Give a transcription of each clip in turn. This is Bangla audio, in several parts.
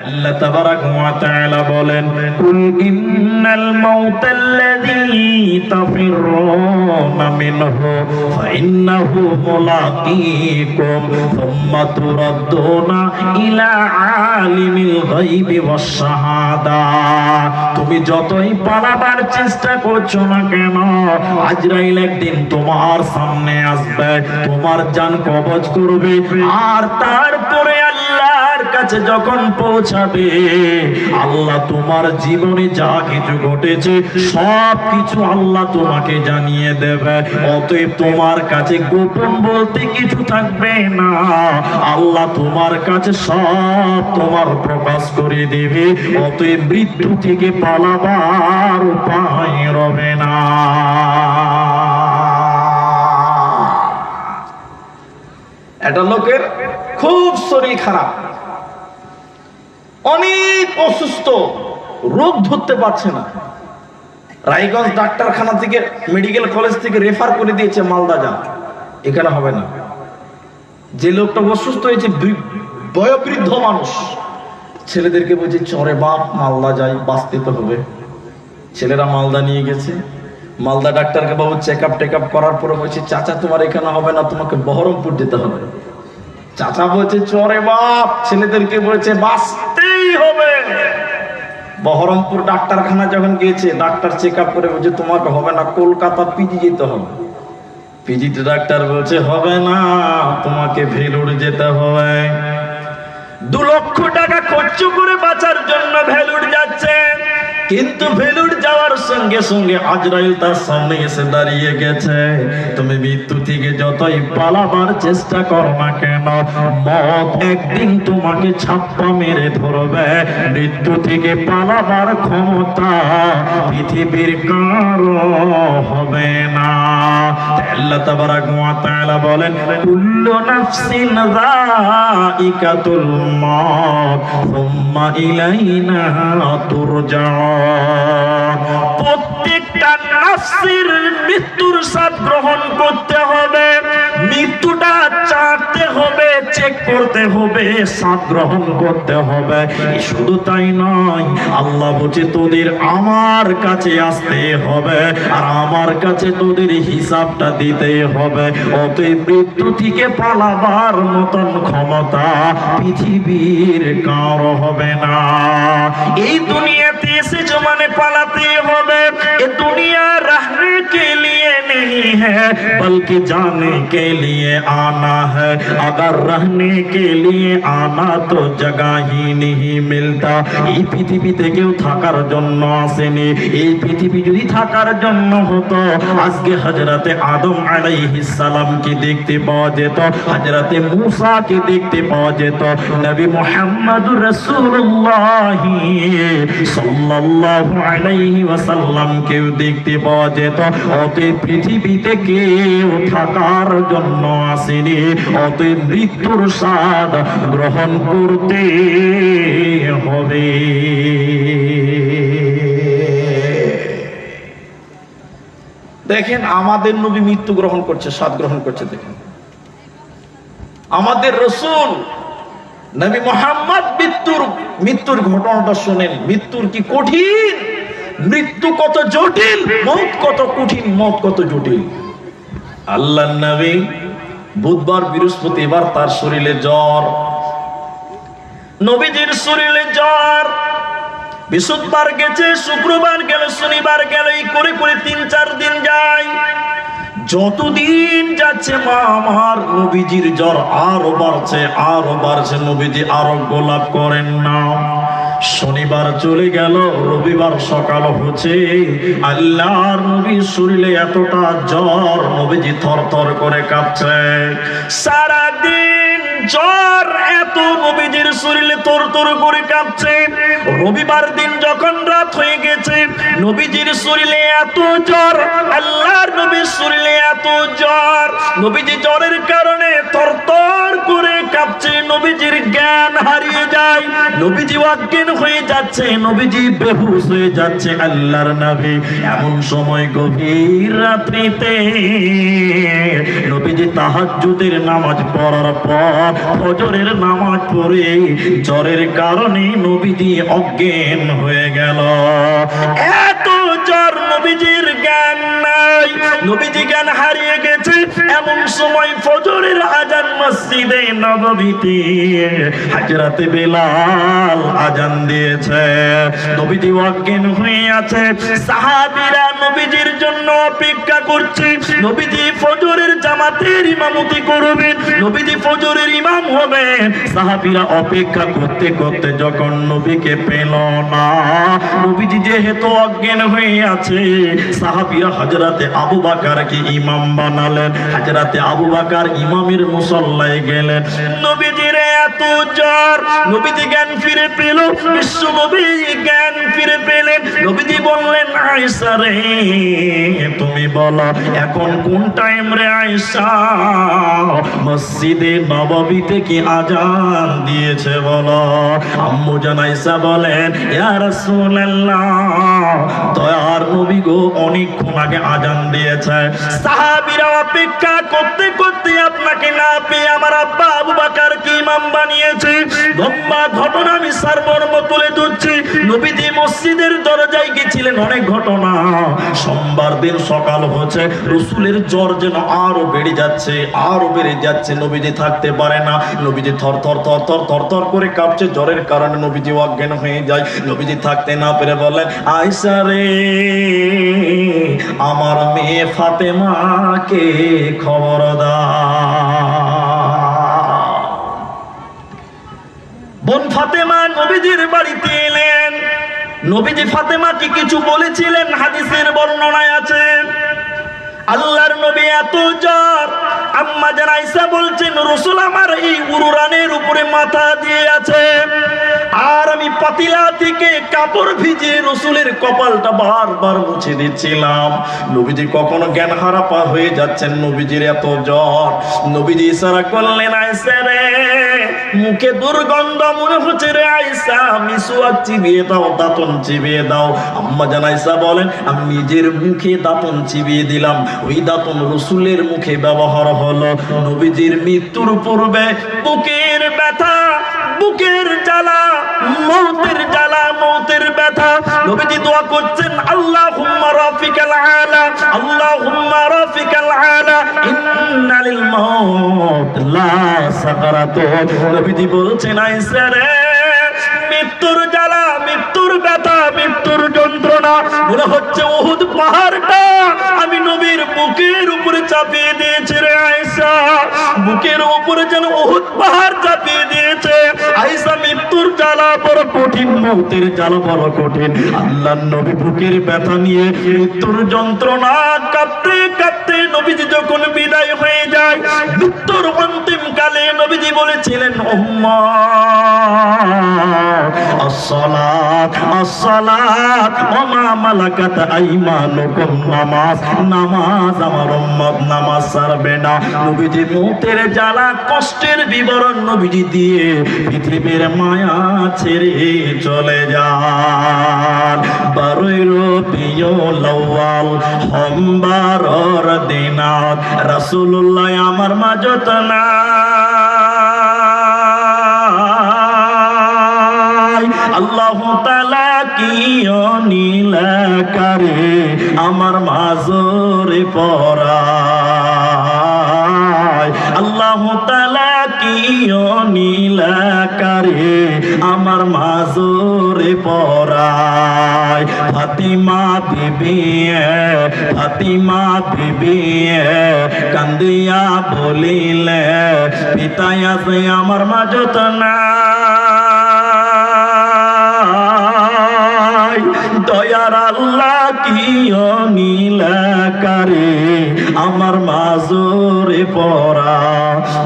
আল্লাহ তাবারাকা ওয়া তাআলা বলেন, কুল ইন্নাল মাউতাল্লাযী তাফিররুনা মিনহু ফাইন্নাহু মুলাকীকুম সুম্মা তুরাদ্দুনা ইলা আলিমিল গায়বি ওয়াস শাহাদা। তুমি যতই পালাবার চেষ্টা করছো না কেন, আজরাইল একদিন তোমার সামনে আসবে, তোমার জান কবজ করবে, আর তারপরে আল্লাহর কাছে যখন পৌঁছাবে, আল্লাহ তোমার জীবনে যা কিছু ঘটেছে সব কিছু আল্লাহ তোমাকে জানিয়ে দেবে। অতএব তোমার কাছে গোপন বলতে কিছু থাকবে না, আল্লাহ তোমার কাছে সব তোমার প্রকাশ করে দেবে। অতএব মৃত্যু থেকে পালাবার উপায় রবে না। একটা লোকের খুব শরীর খারাপ, অনেক অসুস্থ, রোগ ধরতে পারছে না। রায়গঞ্জ ডাক্তারখানা থেকে, মেডিকেল কলেজ থেকে রেফার করে দিয়েছে মালদা যান, এখানে হবে না। যে লোকটা অসুস্থ হয়েছে বয়োবৃদ্ধ মানুষ, ছেলেদেরকে বলছে চরে বাপ মালদা যাই, বাঁচতে তো হবে। ছেলেরা মালদা নিয়ে গেছে। মালদা ডাক্তারকে বাবু চেক আপ করার পরে বলছে চাচা তোমার এখানে হবে না, তোমাকে বহরমপুর যেতে হবে। চাচা বলছে চরে বাপ, ছেলেদেরকে বলছে বাঁচতেই হবে। বহরমপুর ডাক্তারখানা যখন গিয়েছে, ডাক্তার চেক আপ করে বলছে তোমাকে হবে না, কলকাতা পিজি যেতে হবে। পিজিতে ডাক্তার বলছে হবে না, তোমাকে ভেলুর যেতে হবে। 2 লক্ষ টাকা খরচ করে বাঁচার জন্য ভেলুর যাচ্ছে, কিন্তু ভেলুর যাওয়ার সঙ্গে সঙ্গে আজরাইল তার সামনে এসে দাঁড়িয়ে গেছে। তুমি মৃত্যু থেকে যতই পালাবার চেষ্টা করো না কেন, মত একদিন তোমাকে ছাপ্পা মেরে ধরবে। মৃত্যু থেকে পালাবার ক্ষমতা পৃথিবীর কারো হবে না। আল্লাহ তাবারাকা ওয়া তাআলা বলেন, কুল্লু নাফসিন যায়িকাতুল মাউত সুম্মা ইলাইনা তুরজাউন। প্রত্যেকটা নাফসের মৃত্যুর স্বাদ গ্রহণ করতে হবে, মৃত্যুটা চাটতে হবে, চেক করতে হবে, স্বাদ গ্রহণ করতে হবে। শুধু তাই নয়, আল্লাহ বলছে তোদের আমার কাছে আসতে হবে, আর আমার কাছে তোদের হিসাবটা দিতে হবে। অতএব মৃত্যু থেকে পালাবার মতন ক্ষমতা পৃথিবীর কারো হবে না। এই দুনিয়াতে এসেছো মানে পালাতে হবে। এ দুনিয়া रहने के लिए नहीं है बल्कि जाने के लिए आना है। अगर रहने के लिए आना तो जगह ही नहीं मिलता। এই পৃথিবীতে কেউ থাকার জন্য আসেনি। এই পৃথিবী যদি থাকার জন্য হতো, আজকে হযরতে আদম আলাইহিস সালামকে দেখতে পাওয়া যেত, হযরতে মূসাকে দেখতে পাওয়া যেত, নবী মুহাম্মদুর রাসূলুল্লাহ সাল্লাল্লাহু আলাইহি ওয়াসাল্লাম কেউ দেখতে পাওয়া যেত। অতএব পৃথিবীতে কেউ থাকার জন্য আসেনি। অতএব মৃত্যুর স্বাদ গ্রহণ করতে হবে। দেখেন আমাদের নবী মৃত্যু গ্রহণ করছে, স্বাদ গ্রহণ করছে। দেখেন আমাদের রাসূল নবী মুহাম্মদ মৃত্যুর ঘটনাটা শুনেন। মৃত্যুর কি কঠিন, মৃত্যু কত জটিল, মওত কত কঠিন, মওত কত জটিল। আল্লাহর নবী বুধবার বৃহস্পতিবার তার শরীরে জ্বর, নবীজির শরীরে জ্বর। বৃহস্পতিবার গেছে, শুক্রবার গেল, শনিবার গেল, এই করে করে 3-4 দিন যায়। যতদিন যাচ্ছে মা আমার নবীজির জ্বর আরো বাড়ছে, আরো বাড়ছে। নবীজি আরোগ্য লাভ করেন না। শনিবার চলে গেল, রবিবার সকাল হচ্ছে, আল্লাহর নবীর শরীরে এতটা জ্বর, নবীজি থরথর করে কাঁপছে। সারাদিন জ্বর এত, নবীজির শরীরে তরতর করে কাঁপছে। রবিবার দিন যখন রাত হয়ে গেছে, নবীজির শরীরে এত জ্বর, আল্লাহর নবীর শরীরে এত জ্বর, নবীজি জ্বরের কারণে তরতর করে কাঁপছে। নবীজির জ্ঞান হারিয়ে যায়, নবীজি অজ্ঞান হয়ে যাচ্ছে, নবীজি বেহুশ হয়ে যাচ্ছে। আল্লাহর নবী এমন সময় গভীর রাত্রিতে নবীজি তাহাজ্জুদের নামাজ পড়ার পর ফজরের নামাজ পড়ে জ্বরের কারণে নবীজি অজ্ঞান হয়ে গেল। এত জ্বর, নবীজির জ্ঞান নাই, নবীজি জ্ঞান হারিয়ে গেছে। এমন সময় ফজরের আজান মসজিদে নববীতে হযরত বেলাল আজান দিয়েছে। নবীজি অজ্ঞান হয়ে আছে, সাহাবীরা নবীজির জন্য অপেক্ষা করছে। নবীজি ফজরের জামাতের ইমামতি করবেন, নবীজি ফজরের ইমাম হবেন। সাহাবীরা অপেক্ষা করতে করতে যখন নবীকে পেল না, নবীজি যেহেতু অজ্ঞান হয়ে আছে, সাহাবীরা হযরতে আবু বকরকে ইমাম বানালেন। হযরতে আবু বকর ইমামের মুসল্লায় গেলেন। নবীজির এত জ্বর, নবীজি জ্ঞান ফিরে পেল, বিশ্ব নবী জ্ঞান ফিরে পেলেন। নবীজি বললেন, আয়েশা রে তুমি বলো এখন কোন টাইম রে আয়েশা? মসজিদে নববীতে কি আজান দিয়েছে বলো। আম্মু জান আয়েশা বলেন, ইয়া রাসূলুল্লাহ, দয়ার নবী গো অনেকক্ষণ আগে আজান দিয়েছে। সাহাবীরা অপেক্ষা করতে করতে আপনাকে না পেয়ে আমার আব্বা আবু বকরকে ইমাম বানিয়েছে। লম্বা ঘটনা আমি সারমর্ম তুলে ধরছি। নবীজি মসজিদের দরজায় গেছিলেন, অনেক ঘটনা। সোমবার দিন সকাল হচ্ছে, রাসূলের জ্বর যেন আরো বেড়ে যাচ্ছে, আরো বেড়ে যাচ্ছে। নবীজি থাকতে পারে না, নবীজি থর থর থর থর থর থর করে কাঁপছে। জ্বরের কারণে নবীজি অজ্ঞান হয়ে যায়। নবীজি থাকতে না পেরে বলেন, আয়েশা রে আমার মেয়ে ফাতেমাকে খবর দাও। বোন ফাতেমা নবীজির বাড়িতে এলেন। নবীজি ফাতেমাকে কিছু বলেছিলেন, হাদিসের বর্ণনায় আছে। আল্লাহর নবী এত জ্বর, আম্মা জান আয়েশা বলছেন, রাসূল আমার এই উরুরানের উপরে মাথা দিয়ে আছে, আর আমি পাতিলা থেকে কাপড় ভিজিয়ে রাসূলের কপালটা বারবার মুছে দিচ্ছিলাম। নবীজি কখনো জ্ঞান হারা পা হয়ে যাচ্ছেন, নবীজির এত জ্বর। নবীজি ইশারা করলেন, আয়েশা রে মুখে দুর্গন্ধ মনে হচ্ছে রে আয়েশা, মিসওয়াক চিবিয়ে দাও, দাঁতন চিবিয়ে দাও। আম্মা জান আয়েশা বলেন, আমি নিজের মুখে দাঁতন চিবিয়ে দিলাম। ওই দাঁতন রাসূলের মুখে ব্যবহার হলো। নবীজির মৃত্যুর পূর্বে বুকের ব্যথা, বুকের জ্বালা, মৌতের জ্বালা, মৌতের ব্যথা, নবীজি দোয়া করছেন, আল্লাহুম্মা রাফিকাল আলা, আল্লাহুম্মা রাফিকাল আলা, ইন্না লিল মাউত লা সাকারাত। নবীজি বলছেন, আয়েশা রে মৃত্যুর জ্বালা, মৃত্যুর ব্যথা, মৃত্যুর যন্ত্রণা মনে হচ্ছে উহুদ পাহাড়টা আমি নবীর বুকের উপরে চাপিয়ে দিয়েছে রে আয়েশা। বুকের উপরে যেন উহুদ পাহাড় চাপিয়ে দিয়েছে। আয়েশা মৃত্যুর জ্বালা বড় কঠিন, মৌতের জ্বালা বড় কঠিন। আল্লাহর নবী বুকের ব্যথা নিয়ে মৃত্যুর যন্ত্রণা কাঁপতে কাঁপতে নবীজি যখন বিদায় হয়ে যায়, মৃত্যুর অন্তিম কালে নবীজি বলেছিলেন, উম্মাত আসসালাত আসসালাত ওয়া মা মালাকাত আইমানুকুম, নামাজ নামাজ, আমার উম্মত নামাজ ছাড়বে না। নবীজি মৌতের জ্বালা কষ্টের বিবরণ নবীজি দিয়ে পৃথিবীর মায়া ছেড়ে চলে যান। 12 রবিউল আউয়াল সোমবারের দিনত রাসূলুল্লাহ আমার মাঝত নাই। আল্লাহু তাআলা কি নীলাকারে আমার মাজরে পরায়। আল্লাহু তাআলা কি নীলাকারে আমার মাজরে পরায়। ফাতিমা বিবি, ফাতিমা বিবি কান্দিয়া বলিলে, পিতাই আছে আমার মাঝত নাই। দয়ার আল্লাহ কি নীলাকারে আমার মাজরে পড়া।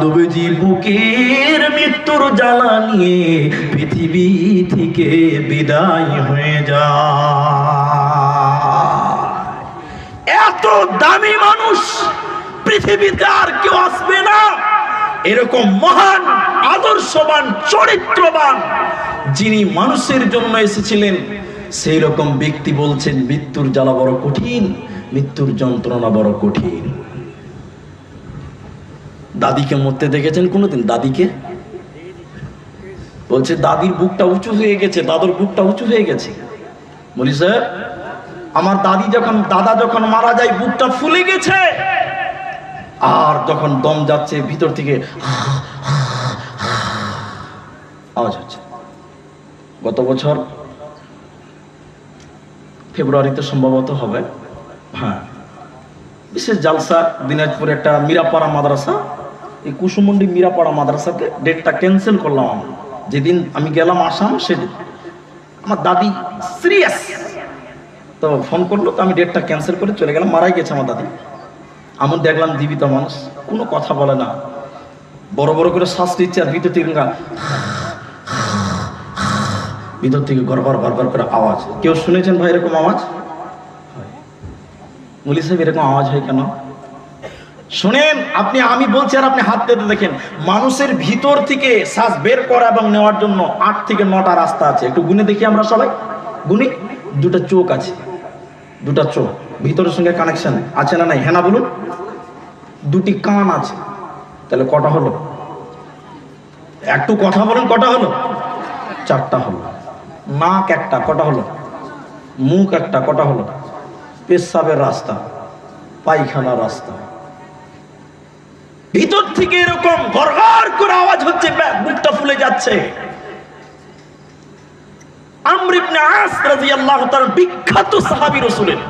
নবীজি বুকের মৃত্যুর জ্বালা নিয়ে পৃথিবী থেকে বিদায় হয়ে যায়। এত দামি মানুষ পৃথিবীতে আর কেউ আসবে না। এরকম মহান, আদর্শবান, চরিত্রবান যিনি মানুষের জন্য এসেছিলেন, সেই রকম ব্যক্তি বলছেন মৃত্যুর জ্বালা বড় কঠিন, মৃত্যুর যন্ত্রণা বড় কঠিন। দাদিকে মরতে দেখেছেন কোনোদিন? দাদিকে বলছে দাদির বুকটা উঁচু হয়ে গেছে, দাদুর বুকটা উঁচু হয়ে গেছে। বলি স্যার, আমার দাদা যখন মারা যায় বুকটা ফুলে গেছে, আর যখন দম যাচ্ছে ভিতর থেকে আওয়াজ হচ্ছে। গত বছর ফেব্রুয়ারিতে সম্ভবত হবে, হ্যাঁ, বিশেষ জালসা দিনাজপুরে একটা মিরাপাড়া মাদ্রাসা, এই কুসুমন্ডি মিরাপাড়া মাদ্রাসাতে ডেটটা ক্যান্সেল করলাম আমি। যেদিন আমি গেলাম আসাম সেদিন আমার দাদি সিরিয়াস, তো ফোন করলো, তো আমি ডেটটা ক্যান্সেল করে চলে গেলাম। মারাই গেছে আমার দাদি। আমি দেখলাম জীবিত মানুষ, কোনো কথা বলে না, বড় বড় করে শ্বাস নিচ্ছে, আর ভিতর থেকে গড়গড় গড়গড় করে আওয়াজ। কেউ শুনেছেন ভাই এরকম আওয়াজ? মুলি সাহেব এরকম আওয়াজ হয় কেন? শুনেন আপনি, আমি বলছি আর আপনি হাত পেতে দেখেন, মানুষের ভিতর থেকে শ্বাস বের করা এবং নেওয়ার জন্য 8 থেকে 9টা রাস্তা আছে। একটু গুনে দেখি আমরা সবাই, গুনি। 2টা চোখ আছে, 2টা চোখ ভিতরের সঙ্গে কানেকশন আছে না নাই? হ্যাঁ না বলুন। 2টি কান আছে, তাহলে কটা হলো? একটু কথা বলেন, কটা হলো? 4টা হলো। নাক একটা, কটা হলো? মুখ একটা, কটা হলো? পেশাবের রাস্তা, পায়খানার রাস্তা। ভিতর থেকে এরকম গড়গড় করে আওয়াজ হচ্ছে, বুকটা ফুলে যাচ্ছে। আমর ইবনে আস রাদিয়াল্লাহু তাআলা বিখ্যাত সাহাবী রাসূলের,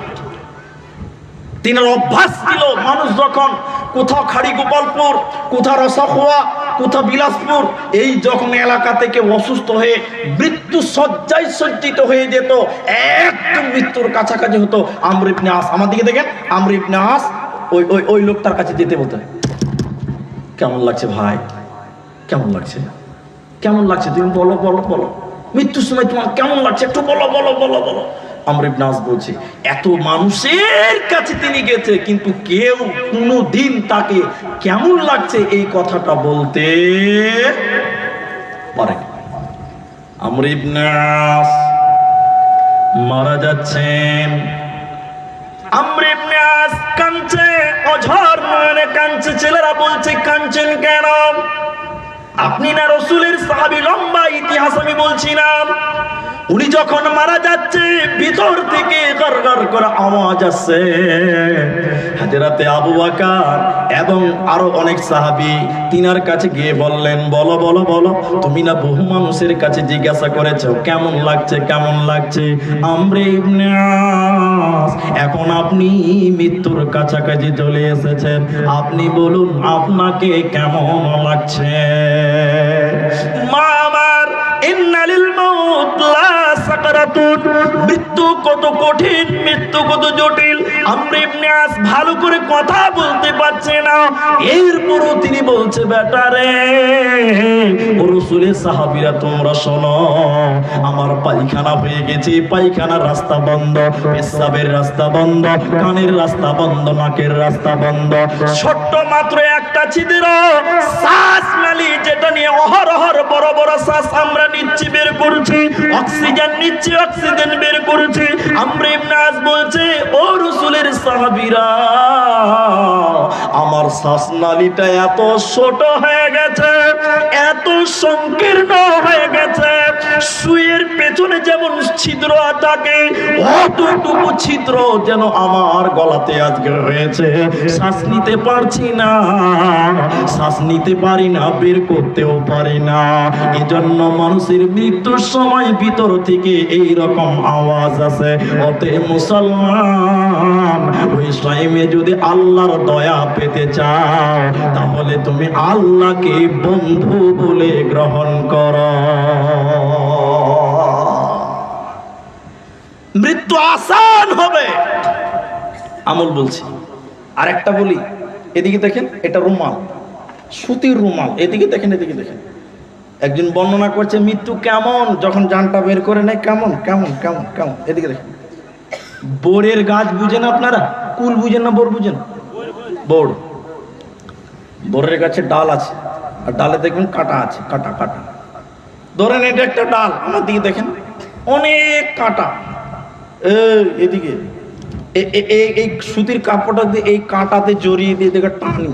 তিনার অভ্যাস ছিল মানুষ যখন কোথাও খাড়ি গোপালপুর, কোথাও রসাখোয়া, কোথাও বিলাসপুর, এই যখন এলাকা থেকে অসুস্থ হয়ে মৃত্যু শয্যায় সজ্জিত হয়ে যেত, একদম মৃত্যুর কাছাকাছি হতো, আমর ইবনে আস, আমার দিকে দেখেন, আমর ইবনে আস ওই লোকটার কাছে যেতে বলতেন, কেমন লাগছে ভাই, কেমন লাগছে, কেমন লাগছে, তুমি বলো বলো বলো, মৃত্যুর সময় তোমার কেমন লাগছে, একটু বলো বলো বলো বলো। আমর ইবনে আস বলছে, এত মানুষের কাছে তিনি গেছে, কিন্তু কেউ কোনোদিন তাকে কেমন লাগছে এই কথাটা বলতে পারেনি। আমর ইবনে আস মারা যাচ্ছেন। আমর ইবনে আস কাঁদছে, অঝর নয়নে কাঁদছে। ছেলেরা বলছে, কাঁদছেন কেন? আপনি না রাসূলের সাহাবী, লম্বা ইতিহাস আমি বলছি না। উনি যখন মারা যাচ্ছে ভিতর থেকে গড়গড় করে আওয়াজ আসছে। হযরতে আবু বকর এবং আরো অনেক সাহাবী তিনার কাছে গিয়ে বললেন, বলো বলো বলো, তুমি না বহু মানুষের কাছে জিজ্ঞাসা করেছো কেমন লাগছে কেমন লাগছে। আমর ইবনে আস, এখন আপনি মৃত্যুর কাছাকাছি চলে এসেছেন, আপনি বলুন আপনাকে কেমন লাগছে। মা আমার, ইন্না লিল মাউত লা সাকারাতুন, মৃত্যু কত কঠিন, মৃত্যু কত জটিল। আমর ইবনে আস ভালো করে কথা বলতে পারছে না, এরপরও তিনি বলছে, বেটা রে, ও রাসূলের সাহাবীরা তোমরা শোনো, আমার পায়খানা হয়ে গেছে, পায়খানার রাস্তা বন্ধ, পেশাবের রাস্তা বন্ধ, কানের রাস্তা বন্ধ, নাকের রাস্তা বন্ধ, ছোট্ট মাত্র একটা ছিদ্র, শ্বাস নালী যেটা নিয়ে অহরহর বড় বড় শ্বাস আমরা নিচ্ছি বের করছি, অক্সিজেন নিচ্ছি অক্সিজেন বের করছি। আমর ইবনে আস বলছে, ও রাসূলের সাহাবীরা, আমার শ্বাসনালীটা এত ছোট হয়ে গেছে, এত সংকীর্ণ হয়ে গেছে, সুইয়ের পেছনে যেমন ছিদ্র থাকে অতটুকু ছিদ্র যেন আমার গলাতে আজকে হয়েছে। শ্বাস নিতে পারছি না, শ্বাস নিতে পারি না, বের করতেও পারি না। এজন্য মানুষের মৃত্যুর সময় ভিতর থেকে এই রকম আওয়াজ আসে। অতে মুসলমান, ওই টাইমে যদি আল্লাহর দয়া পেতে চাও, তাহলে তুমি আল্লাহকে বন্ধু বলে গ্রহণ করো। মৃত্যু আসান হবে। আমল বলছি, আরেকটা বলি, এদিকে দেখেন, এটা রুমাল, সুতির রুমাল, এদিকে দেখেন, এদিকে দেখেন। একজন বর্ণনা করছে মৃত্যু কেমন, যখন জানটা বের করে নেয়, কেমন কেমন কেমন কেমন। এদিকে দেখেন, বোরের গাছ বুঝেন আপনারা? কুল বুঝেন না বোর বুঝেন? বোর, বোরের গাছে ডাল আছে, আর ডালে দেখবেন কাঁটা আছে, কাঁটা কাঁটা। ধরেন এটা একটা ডাল, আমার দিকে দেখেন, অনেক কাঁটা। এদিকে এই সুতির কাপড়টা দিয়ে এই কাঁটাতে জড়িয়ে দিয়ে দেখে টানি,